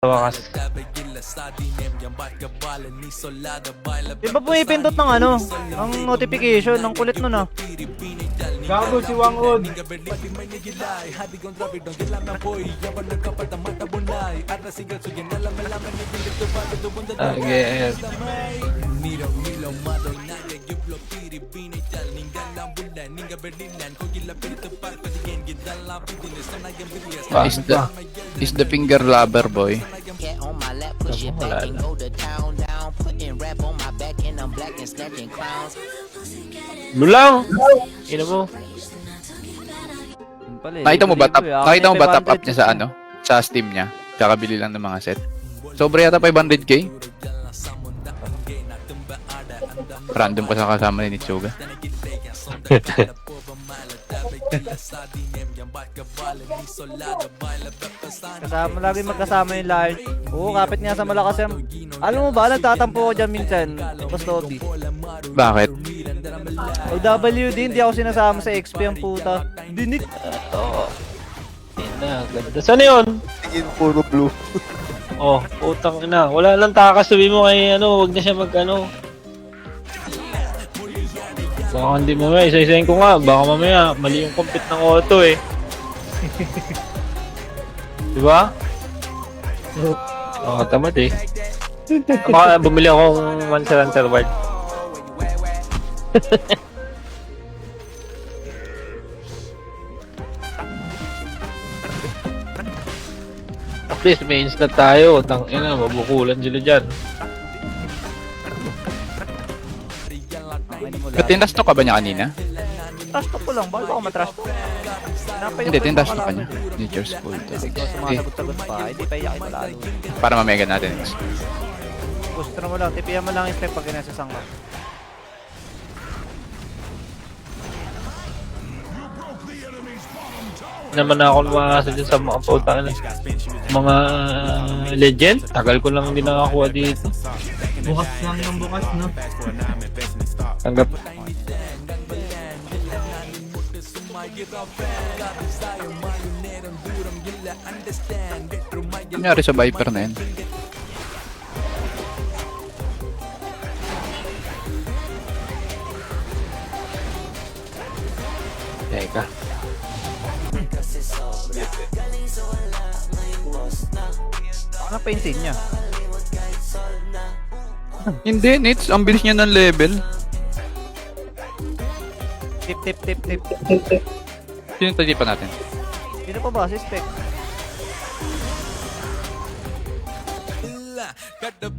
Wakas. Di ba pumipindot ng ano? Ang notification, ng kulit nun ah. Gago si Wangod. Again. Is the finger lover boy? Wala na. Lulang! Ina mo. Yun pala eh, Nakita mo ba libo-libo eh. nakita mo ba top 500 up niya sa ano? Sa Steam niya. Kakabili lang ng mga set. Sobra yata 500k. Random ka sa kasama ni Nitsuga. Kasama, lagi magkasama yung lahat. Oo, kapit nga sa malakas yan. Alam mo ba, nagtatampo ko dyan minsan, Toby. Bakit? OWD, hindi ako sinasama sa XP ang puta. Dinit. Ina, ganda. Saan yun? Tingin puro blue. Oh, utang ina. Wala lang takas. Sabi mo kay ano, wag na siya mag ano. Baka hindi mamaya, isa-isahin ko nga. Baka mamaya, mali yung compute ng auto eh. Diba? Oo, tamad eh. Baka bumili akong Monster Hunter World. At least may instant tayo. Tangina, mabukulan sila dyan. Tindas to ka ba niya kanina? Trash talk ko lang, bago ako matrash talk. Hindi, tindas to ka niya. Nature's School. Sumasagot-sagot pa, hindi pa iyakin mo lalo. Para mamaya natin. Gusto mo lang, tipihan mo lang yung step pag inasasang ka. Naman ako lumakasa dyan sa mga pautangan ng mga legend. Tagal ko lang hindi nakakuha dito. Bukas lang ng bukas, no? Tanggap. Kunyari sa Viper na yan. Teka. Ano pa yung scene niya? Hindi, Nits. Ang bilis niya ng level. Tip. Sino yung tagipan natin? Sino pa ba? Si Spec.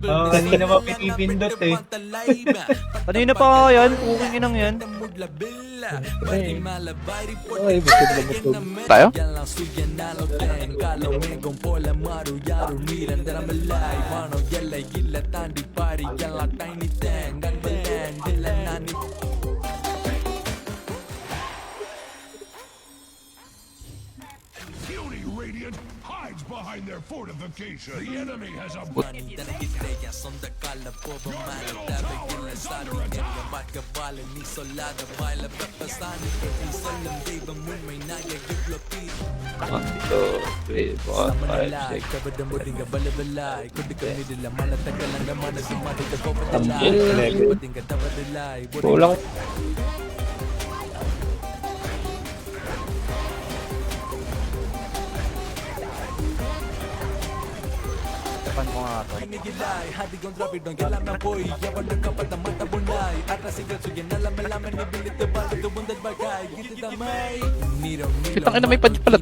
Kanina pa pinipindot eh. Kanina pa nga yan, cooking inang yan. Tayo? Radiant hides behind their fortification. The enemy has a One, two, three, four, five, six. Kulang. Tapan ko nga to. Kitang ina may padya pala.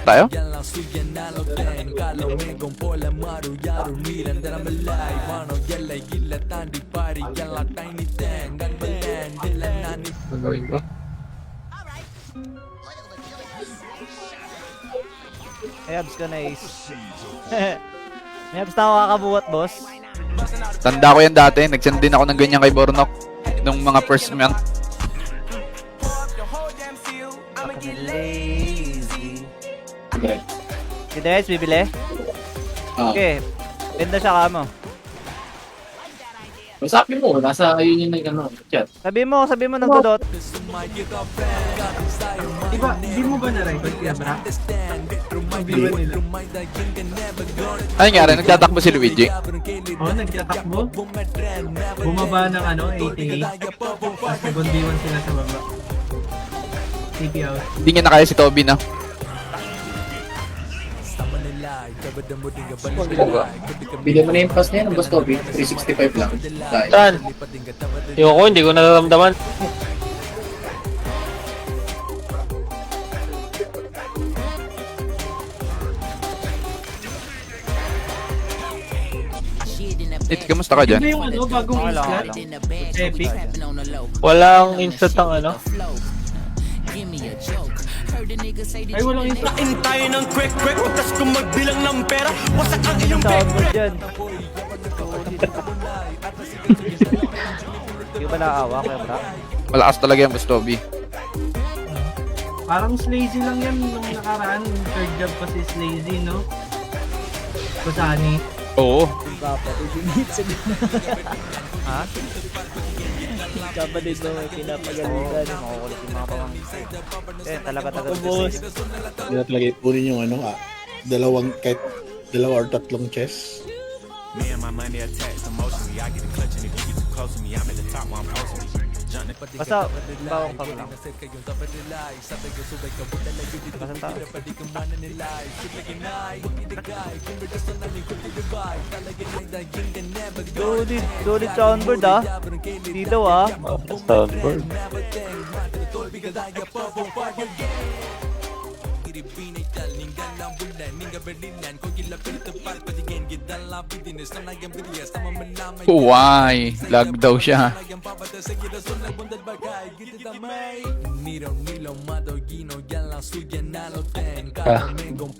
Tayo? Gagawin ko? May abs ka na Ace. May abs na ako kakabuhat, boss. Tanda ko yan dati. Nagsend din ako ng ganyan kay Bornok. Nung mga first month. Ako na lazy. Si Des, bibili? Okay. Benda siya kamo. Usapin mo, nasa yun yung ano, chat. Sabi mo nagdodot. Diba, di mo ba na-record kaya bra? Video nila. Ano nangyari? Nagtatakbo si Luigi? Oo, nagtatakbo. Bumaba ng ano, 88. Tapos nag-1v1 sila sa baba. TP out. Hindi niya na kaya si Toby na. Bigyan mo na yung pass na yan, Boss Toby. 365 lang. Dahil. Saan? Yung ako, hindi ko nararamdaman. Eh, kamusta ka Yun dyan? na yung ano, bagong Okay lang, islat. okay lang. Epic. Walang instant ang ano. Ay, walang islat. tayo ng quick, utas kung magbilang ng pera. Wasak ang iyong Soundboard dyan. Hindi ba naawa kaya bra? Malakas talaga yan, Boss Toby. Parang Slazy lang yan nung nakaraan. Third job pa si Slazy, no? Kusani. Oo. Ha? Kapatid mo may pinapagalitan. Makukulit yung mga pamang. Eh, talaga Boss. Hindi na talaga ipunin yung ano kahit dalawa or tatlong chess. Me and my money attached emotionally. I get a clutch and if you get too close to me, I'm at the top while I'm posting me. Basta, bawang pag lang. Basta tao. Solid soundboard ah. Dito ah. Soundboard. Why? Lag daw siya.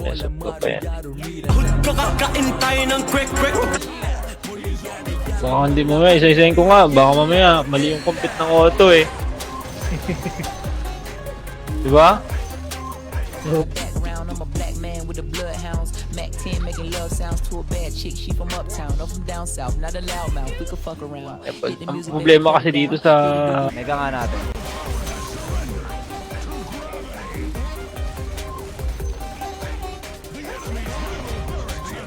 Mesok ko pa yan. Kakain tayo ng quick. Baka hindi mo isa-isahin ko nga. Baka mamaya, mali yung compute ng auto eh. Diba? Background, I'm a black man with the bloodhounds. Mac 10 making love sounds to a bad chick. She from uptown, I'm from down south. Not a loudmouth, we could fuck around. Get the Ang music, problema kasi dito sa... Mega nga natin.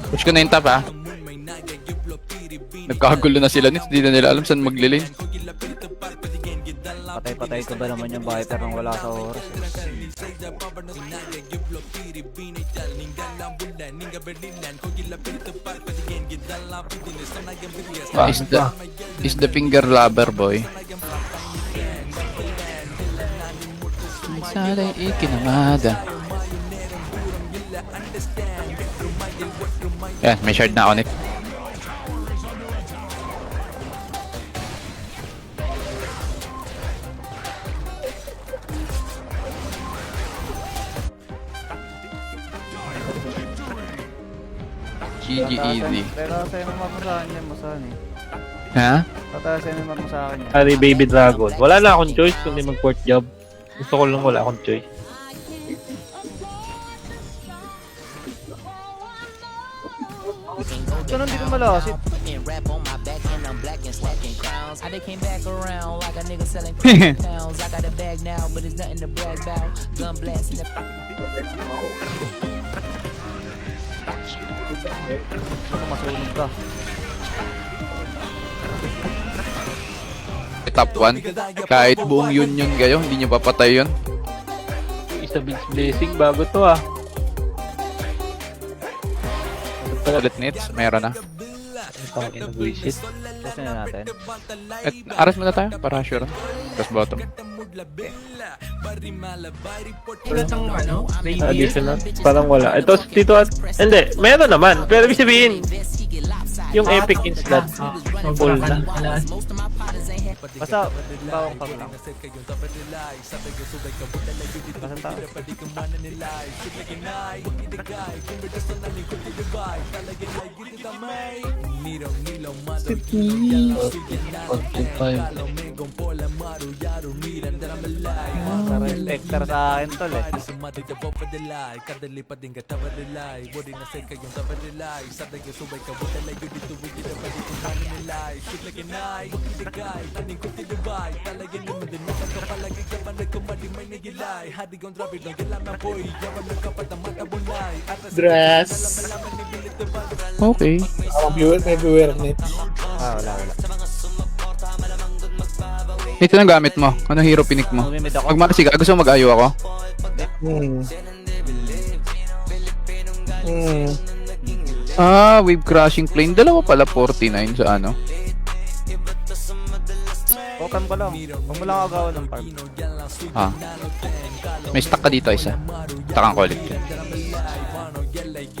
Push ko na yung top, ha? Nagkakagulo na sila nito. Hindi na nila alam saan maglilin. Patay-patay ko ba naman yung Viper nang wala sa oras? Is the finger lover, boy. Salay ikinamada. Yan, may shard na ako nito. GG easy. Pero sa'yo mo mapusahan yan, masahan eh. Ha? Tataya sa'yo mo mapusahan yan. Ari Baby Dragon. Wala na akong choice kundi mag-port job. Gusto ko lang wala akong choice. Ganun di ko malasit. and rap on my back and I'm black and stacking crowns. I they came back around like a nigga selling pounds. I got a bag now, but it's nothing to brag about. Gun blast in the Ano masunog ka? Top 1. Kahit buong union kayo, hindi nyo papatay yun. Isa Vince Blessing bago to ah. Ulit nits, meron na. Ang ina bullshit. Kasi na natin. At aras muna tayo para sure. Tapos bottom. Ulit ang ano, Additional. Parang wala. Ito dito at hindi, meron naman. Pero ibig sabihin yung epic instant full na. Basta bawang pag lang. Basta tao. Hector sa akin tol eh. Dress. Okay. May viewer net. Wala. Ito na gamit mo. Anong hero pinik mo? Lumimid ako. Magmasiga. Gusto mo mag-ayo ako? Wave crashing plane. Dalawa pala 49 sa ano. Open ko lang. Huwag mo lang agawan ng farm. May stack ka dito isa. Takang ko ulit.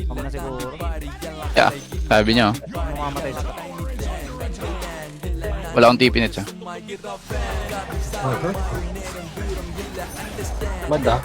Huwag mo na siguro. Yeah, sabi niya. Mamamatay sa top. Wala akong TP net siya. Mad ah.